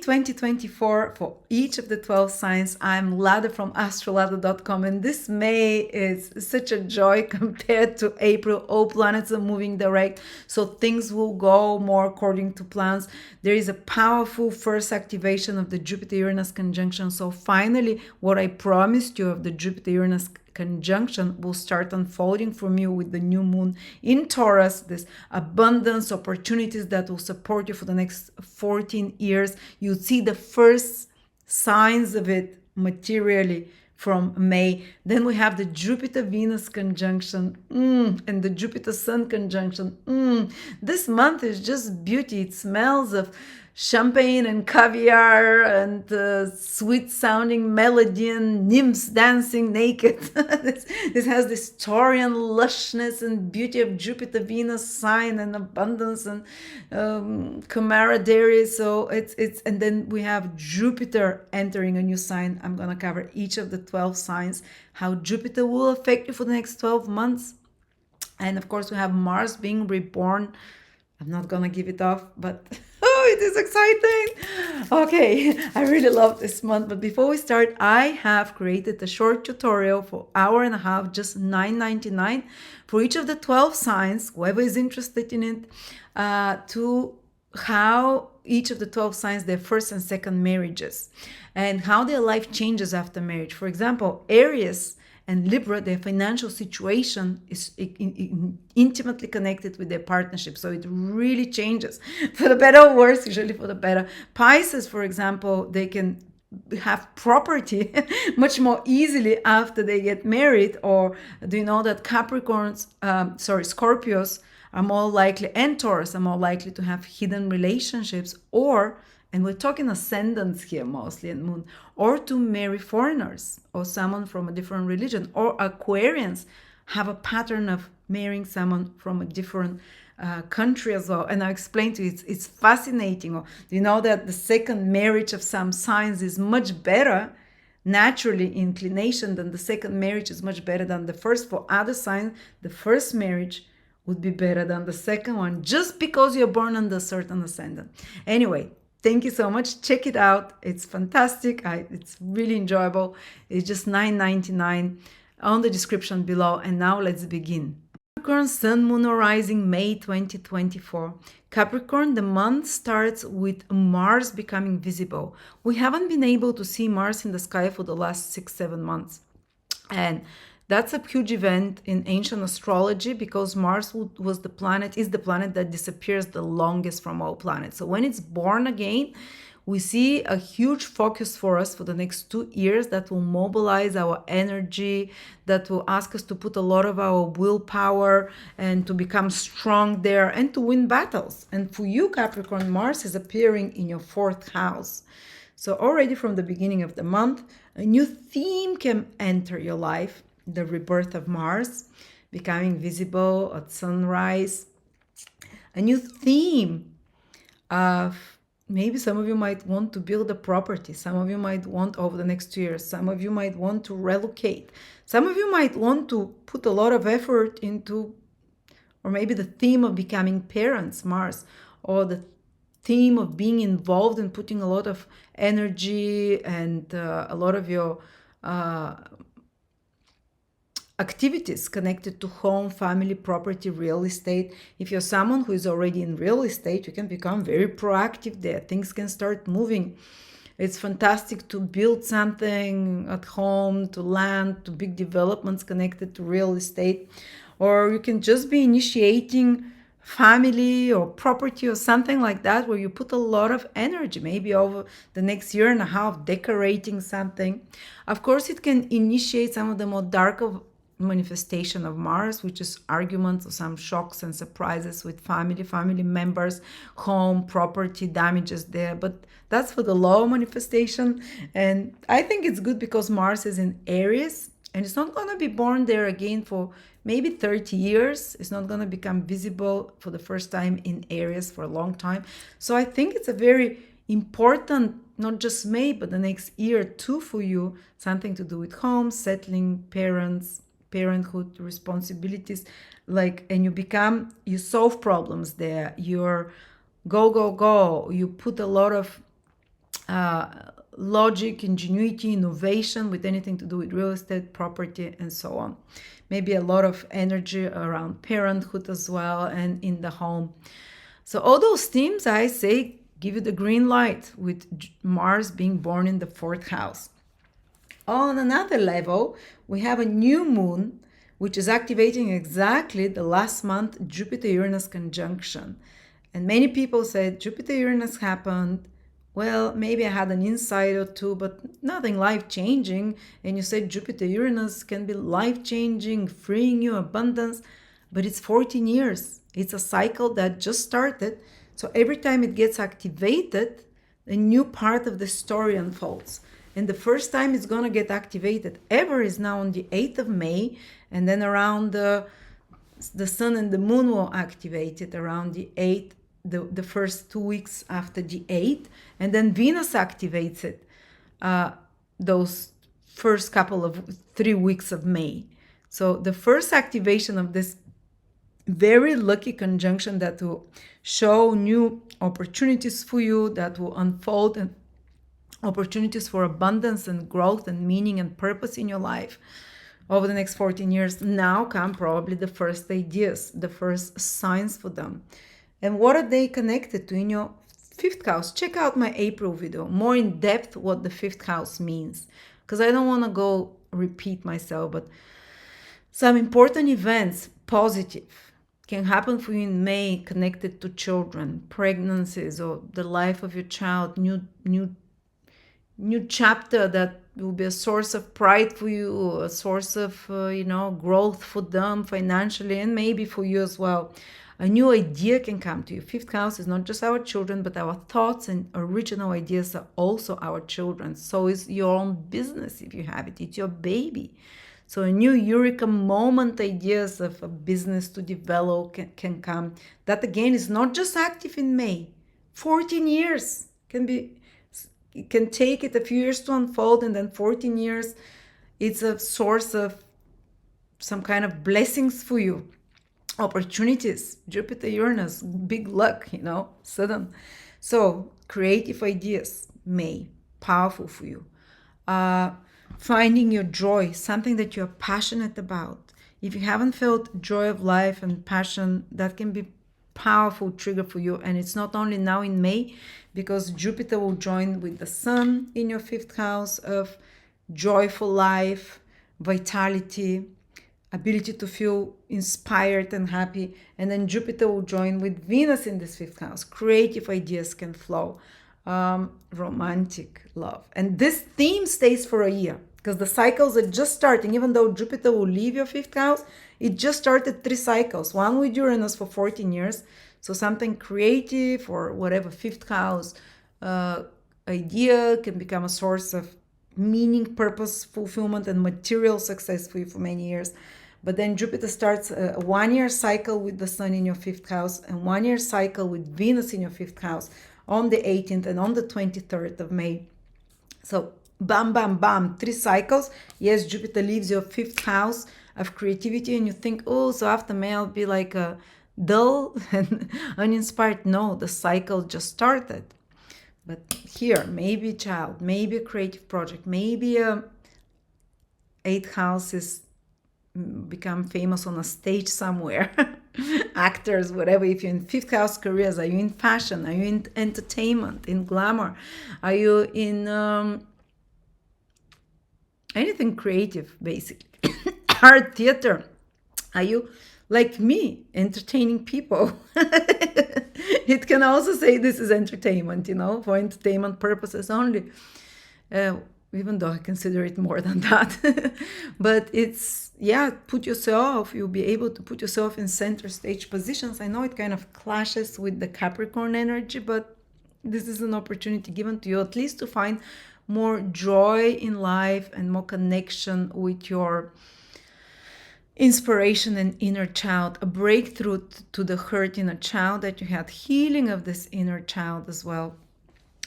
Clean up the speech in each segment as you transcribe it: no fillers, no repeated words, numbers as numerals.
May 2024 for each of the 12 signs. I'm Lada from AstroLada.com, and this May is such a joy compared to April. All planets are moving direct, so things will go more according to plans. There is a powerful first activation of the Jupiter-Uranus conjunction, so finally what I promised you of the Jupiter-Uranus conjunction will start unfolding from you with the new moon in Taurus. This abundance, opportunities that will support you for the next 14 years. You see the first signs of it materially from May. Then we have the Jupiter-Venus conjunction and the Jupiter-Sun conjunction. This month is just beauty. It smells of champagne and caviar and sweet-sounding melody and nymphs dancing naked. this has this Taurian lushness and beauty of Jupiter-Venus sign and abundance and camaraderie. So it's and then we have Jupiter entering a new sign. I'm gonna cover each of the 12 signs, how Jupiter will affect you for the next 12 months. And of course we have Mars being reborn. I'm not gonna give it off, but oh, it is exciting. Okay, I really love this month. But before we start, I have created a short tutorial for an hour and a half, just $9.99 for each of the 12 signs, whoever is interested in it, to how each of the 12 signs, their first and second marriages, and how their life changes after marriage. For example, Aries and Libra, their financial situation is intimately connected with their partnership. So it really changes for the better or worse, usually for the better. Pisces, for example, they can have property much more easily after they get married. Or do you know that Scorpios are more likely, and Taurus are more likely to have hidden relationships, and we're talking ascendants here mostly, and moon, or to marry foreigners or someone from a different religion. Or Aquarians have a pattern of marrying someone from a different country as well. And I'll explain to you, it's fascinating. You know that the second marriage of some signs is much better, naturally inclination, than the second marriage is much better than the first. For other signs, the first marriage would be better than the second one, just because you're born under a certain ascendant. Anyway, thank you so much. Check it out. It's fantastic. It's really enjoyable. It's just $9.99 on the description below. And now let's begin. Capricorn, Sun, Moon, or Rising, May 2024. Capricorn, the month starts with Mars becoming visible. We haven't been able to see Mars in the sky for the last 6-7 months. And that's a huge event in ancient astrology, because Mars is the planet that disappears the longest from all planets. So when it's born again, we see a huge focus for us for the next 2 years that will mobilize our energy, that will ask us to put a lot of our willpower and to become strong there and to win battles. And for you, Capricorn, Mars is appearing in your 4th house. So already from the beginning of the month, a new theme can enter your life. The rebirth of Mars, becoming visible at sunrise. A new theme of, maybe some of you might want to build a property. Some of you might want over the next 2 years. Some of you might want to relocate. Some of you might want to put a lot of effort into, or maybe the theme of becoming parents, Mars, or the theme of being involved and putting a lot of energy and a lot of your activities connected to home, family, property, real estate. If you're someone who is already in real estate, you can become very proactive there. Things can start moving. It's fantastic to build something at home, to land, to big developments connected to real estate. Or you can just be initiating family or property or something like that, where you put a lot of energy, maybe over the next year and a half, decorating something. Of course, it can initiate some of the more darker manifestation of Mars, which is arguments or some shocks and surprises with family members, home, property, damages there. But that's for the low manifestation. And I think it's good because Mars is in Aries and it's not going to be born there again for maybe 30 years. It's not going to become visible for the first time in Aries for a long time. So I think it's a very important, not just May, but the next year too for you, something to do with home, settling, parenthood responsibilities, and you solve problems there. You're go, you put a lot of logic, ingenuity, innovation with anything to do with real estate, property, and so on. Maybe a lot of energy around parenthood as well and in the home. So all those themes, I say, give you the green light with Mars being born in the 4th house. On another level, we have a new moon, which is activating exactly the last month Jupiter-Uranus conjunction. And many people said Jupiter-Uranus happened. Well, maybe I had an insight or two, but nothing life-changing. And you said Jupiter-Uranus can be life-changing, freeing you abundance. But it's 14 years. It's a cycle that just started. So every time it gets activated, a new part of the story unfolds. And the first time it's going to get activated ever is now on the 8th of May. And then around the sun and the moon will activate it around the 8th, the first 2 weeks after the 8th. And then Venus activates it those first couple of 3 weeks of May. So the first activation of this very lucky conjunction that will show new opportunities for you, that will unfold, and opportunities for abundance and growth and meaning and purpose in your life over the next 14 years. Now come probably the first ideas, the first signs for them. And what are they connected to in your 5th house? Check out my April video, more in depth what the 5th house means, because I don't want to go repeat myself, but some important events, positive, can happen for you in May connected to children, pregnancies, or the life of your child, new chapter that will be a source of pride for you, a source of growth for them financially, and maybe for you as well. A new idea can come to you. 5th house is not just our children, but our thoughts and original ideas are also our children. So is your own business if you have it. It's your baby. So a new eureka moment ideas of a business to develop can come. That again is not just active in May. 14 years it can take it a few years to unfold, and then 14 years, it's a source of some kind of blessings for you, opportunities, Jupiter, Uranus, big luck, sudden. So creative ideas, May, powerful for you. Finding your joy, something that you're passionate about. If you haven't felt joy of life and passion, that can be powerful trigger for you. And it's not only now in May, because Jupiter will join with the sun in your 5th house of joyful life, vitality, ability to feel inspired and happy. And then Jupiter will join with Venus in this 5th house. Creative ideas can flow. Romantic love. And this theme stays for a year, because the cycles are just starting. Even though Jupiter will leave your 5th house, it just started 3 cycles. One with Uranus for 14 years. So something creative or whatever 5th house idea can become a source of meaning, purpose, fulfillment, and material success for you for many years. But then Jupiter starts a 1-year cycle with the sun in your 5th house and 1-year cycle with Venus in your 5th house on the 18th and on the 23rd of May. So bam, bam, bam, 3 cycles. Yes, Jupiter leaves your 5th house of creativity, and you think, oh, so after May I'll be like a dull and uninspired. No, the cycle just started. But here, maybe a child, maybe a creative project, maybe a 8th house is become famous on a stage somewhere. Actors, whatever. If you're in 5th house careers, are you in fashion? Are you in entertainment, in glamour? Are you in anything creative, basically? Art, theater. Are you, like me, entertaining people? It can also say this is entertainment, for entertainment purposes only. Even though I consider it more than that. But it's, you'll be able to put yourself in center stage positions. I know it kind of clashes with the Capricorn energy, but this is an opportunity given to you at least to find more joy in life and more connection with your inspiration and inner child, a breakthrough to the hurt inner child that you had, healing of this inner child as well.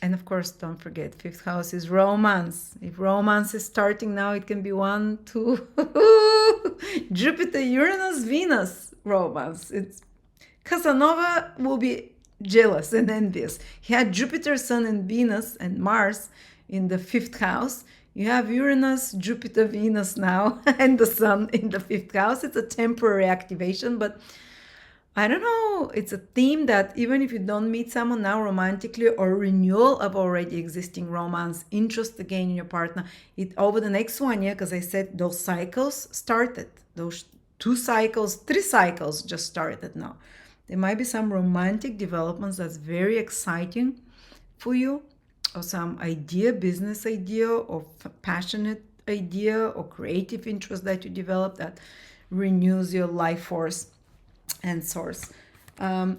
And of course, don't forget, 5th house is romance. If romance is starting now, it can be 1, 2, Jupiter, Uranus, Venus romance. It's Casanova will be jealous and envious. He had Jupiter, Sun, and Venus and Mars in the fifth house. You have Uranus, Jupiter, Venus now, and the Sun in the fifth house. It's a temporary activation, but I don't know. It's a theme that even if you don't meet someone now romantically, or renewal of already existing romance, interest again in your partner, it over the next 1 year, because I said those cycles started. Those 2 cycles, 3 cycles just started now. There might be some romantic developments that's very exciting for you, or some idea, business idea, or passionate idea, or creative interest that you develop that renews your life force and source. All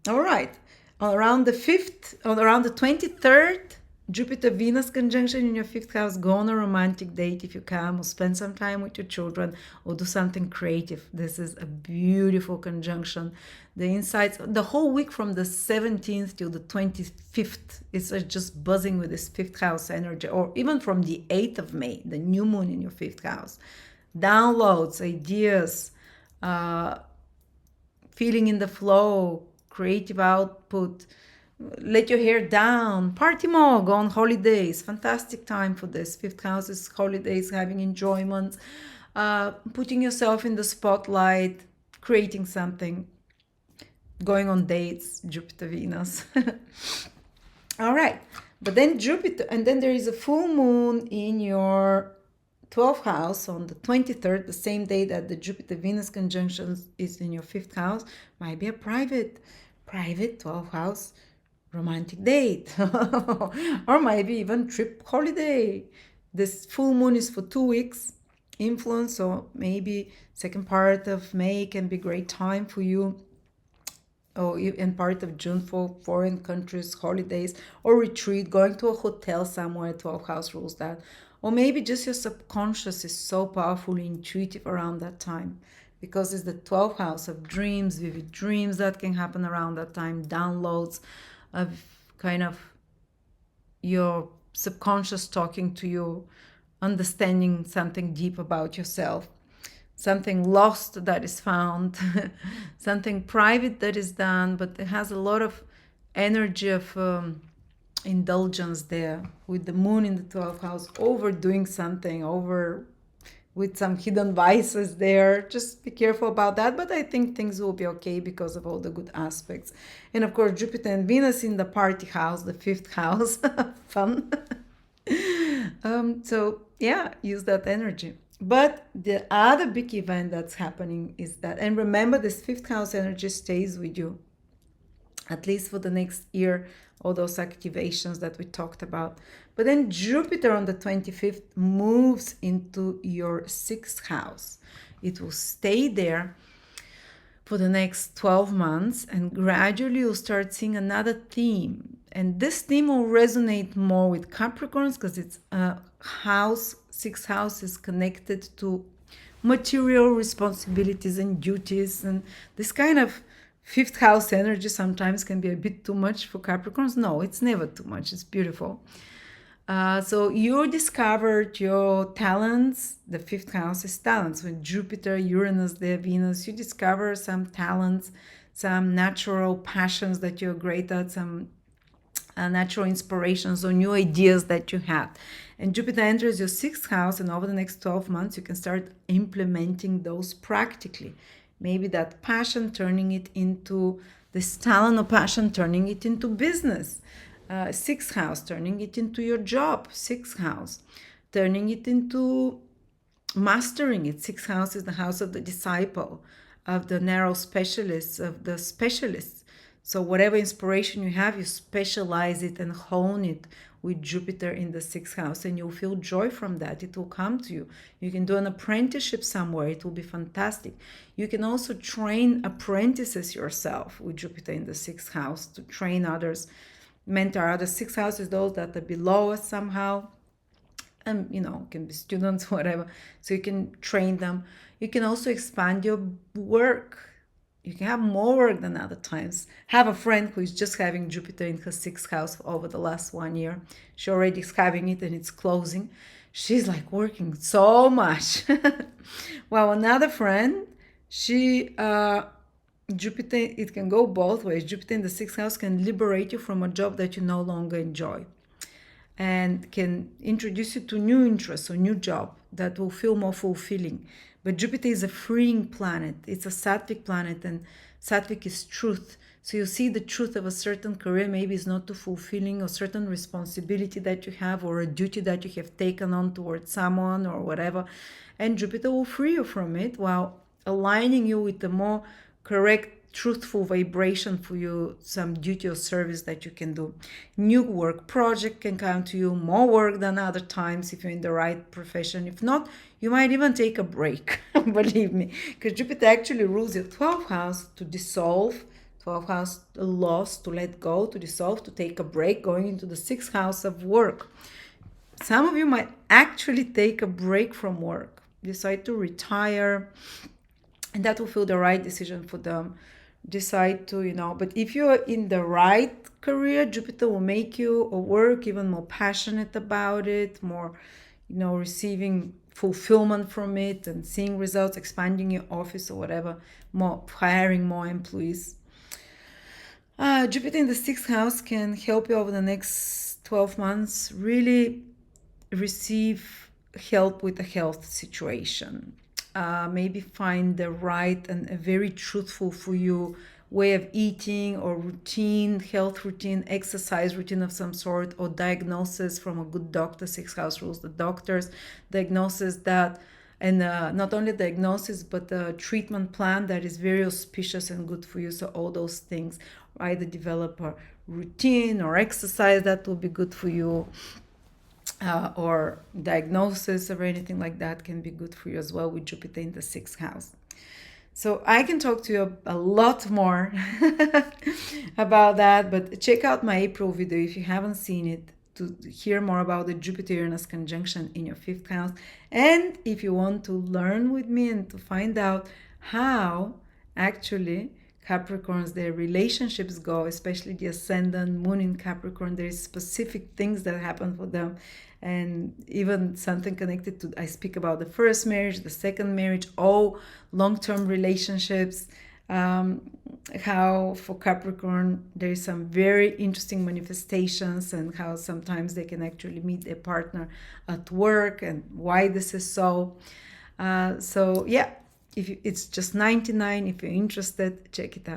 right. Around the 23rd, Jupiter Venus conjunction in your fifth house. Go on a romantic date if you can, or spend some time with your children, or do something creative. This is a beautiful conjunction. The insights, the whole week from the 17th to the 25th is just buzzing with this fifth house energy, or even from the 8th of May, the new moon in your fifth house. Downloads, ideas, feeling in the flow, creative output, let your hair down, party more, go on holidays. Fantastic time for this. Fifth house is holidays, having enjoyment, putting yourself in the spotlight, creating something, going on dates, Jupiter, Venus. All right. But then Jupiter, and then there is a full moon in your 12th house on the 23rd, the same day that the Jupiter-Venus conjunction is in your 5th house. Might be a private 12th house romantic date, or maybe even trip holiday. This full moon is for 2 weeks influence, or maybe second part of May can be great time for you, or in part of June for foreign countries, holidays, or retreat, going to a hotel somewhere. 12th house rules that. Or maybe just your subconscious is so powerfully intuitive around that time, because it's the 12th house of dreams, vivid dreams that can happen around that time, downloads of kind of your subconscious talking to you, understanding something deep about yourself, something lost that is found, something private that is done, but it has a lot of energy of indulgence there, with the moon in the 12th house, overdoing something, with some hidden vices there. Just be careful about that, but I think things will be okay because of all the good aspects. And of course, Jupiter and Venus in the party house, the 5th house. Fun. So yeah, use that energy. But the other big event that's happening is that, and remember, this 5th house energy stays with you at least for the next year, all those activations that we talked about. But then Jupiter on the 25th moves into your 6th house. It will stay there for the next 12 months, and gradually you'll start seeing another theme. And this theme will resonate more with Capricorns, because it's a house, 6th house is connected to material responsibilities and duties, and this kind of 5th house energy sometimes can be a bit too much for Capricorns. No, it's never too much. It's beautiful. So you discovered your talents. The 5th house is talents. With Jupiter, Uranus, there, Venus, you discover some talents, some natural passions that you're great at, some natural inspirations or new ideas that you had. And Jupiter enters your 6th house, and over the next 12 months, you can start implementing those practically. Maybe that passion, turning it into this talent or passion, turning it into business. 6th house, turning it into your job. 6th house, turning it into mastering it. 6th house is the house of the disciple, of the narrow specialists, of the specialists. So whatever inspiration you have, you specialize it and hone it with Jupiter in the 6th house, and you'll feel joy from that. It will come to you. You can do an apprenticeship somewhere. It will be fantastic. You can also train apprentices yourself with Jupiter in the 6th house, to train others, mentor others. 6th house is those that are below us somehow, and can be students, whatever. So you can train them. You can also expand your work. You can have more work than other times. Have a friend who is just having Jupiter in her 6th house over the last 1 year. She already is having it and it's closing. She's like working so much. Well, another friend, she Jupiter, it can go both ways. Jupiter in the sixth house can liberate you from a job that you no longer enjoy and can introduce you to new interests or new job that will feel more fulfilling. But Jupiter is a freeing planet. It's a Sattvic planet, and Sattvic is truth. So you see the truth of a certain career maybe is not too fulfilling, or certain responsibility that you have, or a duty that you have taken on towards someone or whatever. And Jupiter will free you from it while aligning you with the more correct, truthful vibration for you, some duty or service that you can do. New work project can come to you, more work than other times if you're in the right profession. If not, you might even take a break, believe me, because Jupiter actually rules your 12th house to dissolve, 12th house loss, to let go, to dissolve, to take a break, going into the 6th house of work. Some of you might actually take a break from work, decide to retire, and that will feel the right decision for them. Decide to, but if you're in the right career, Jupiter will make you or work even more passionate about it, more, receiving fulfillment from it and seeing results, expanding your office or whatever, more hiring more employees. Jupiter in the sixth house can help you over the next 12 months really receive help with the health situation. Maybe find the right and a very truthful for you way of eating or routine, health routine, exercise routine of some sort, or diagnosis from a good doctor. Sixth house rules the doctors. Diagnosis that, and not only diagnosis, but a treatment plan that is very auspicious and good for you. So all those things, either develop a routine or exercise that will be good for you. Or diagnosis or anything like that can be good for you as well with Jupiter in the sixth house. So I can talk to you a lot more about that, but check out my April video if you haven't seen it to hear more about the Jupiter-Uranus conjunction in your fifth house. And if you want to learn with me and to find out how actually Capricorns, their relationships go, especially the ascendant moon in Capricorn, there is specific things that happen for them, and even something connected to, I speak about the first marriage, the second marriage, all long-term relationships, how for Capricorn there is some very interesting manifestations, and how sometimes they can actually meet their partner at work, and why this is so. So yeah, it's just 99. If you're interested, check it out.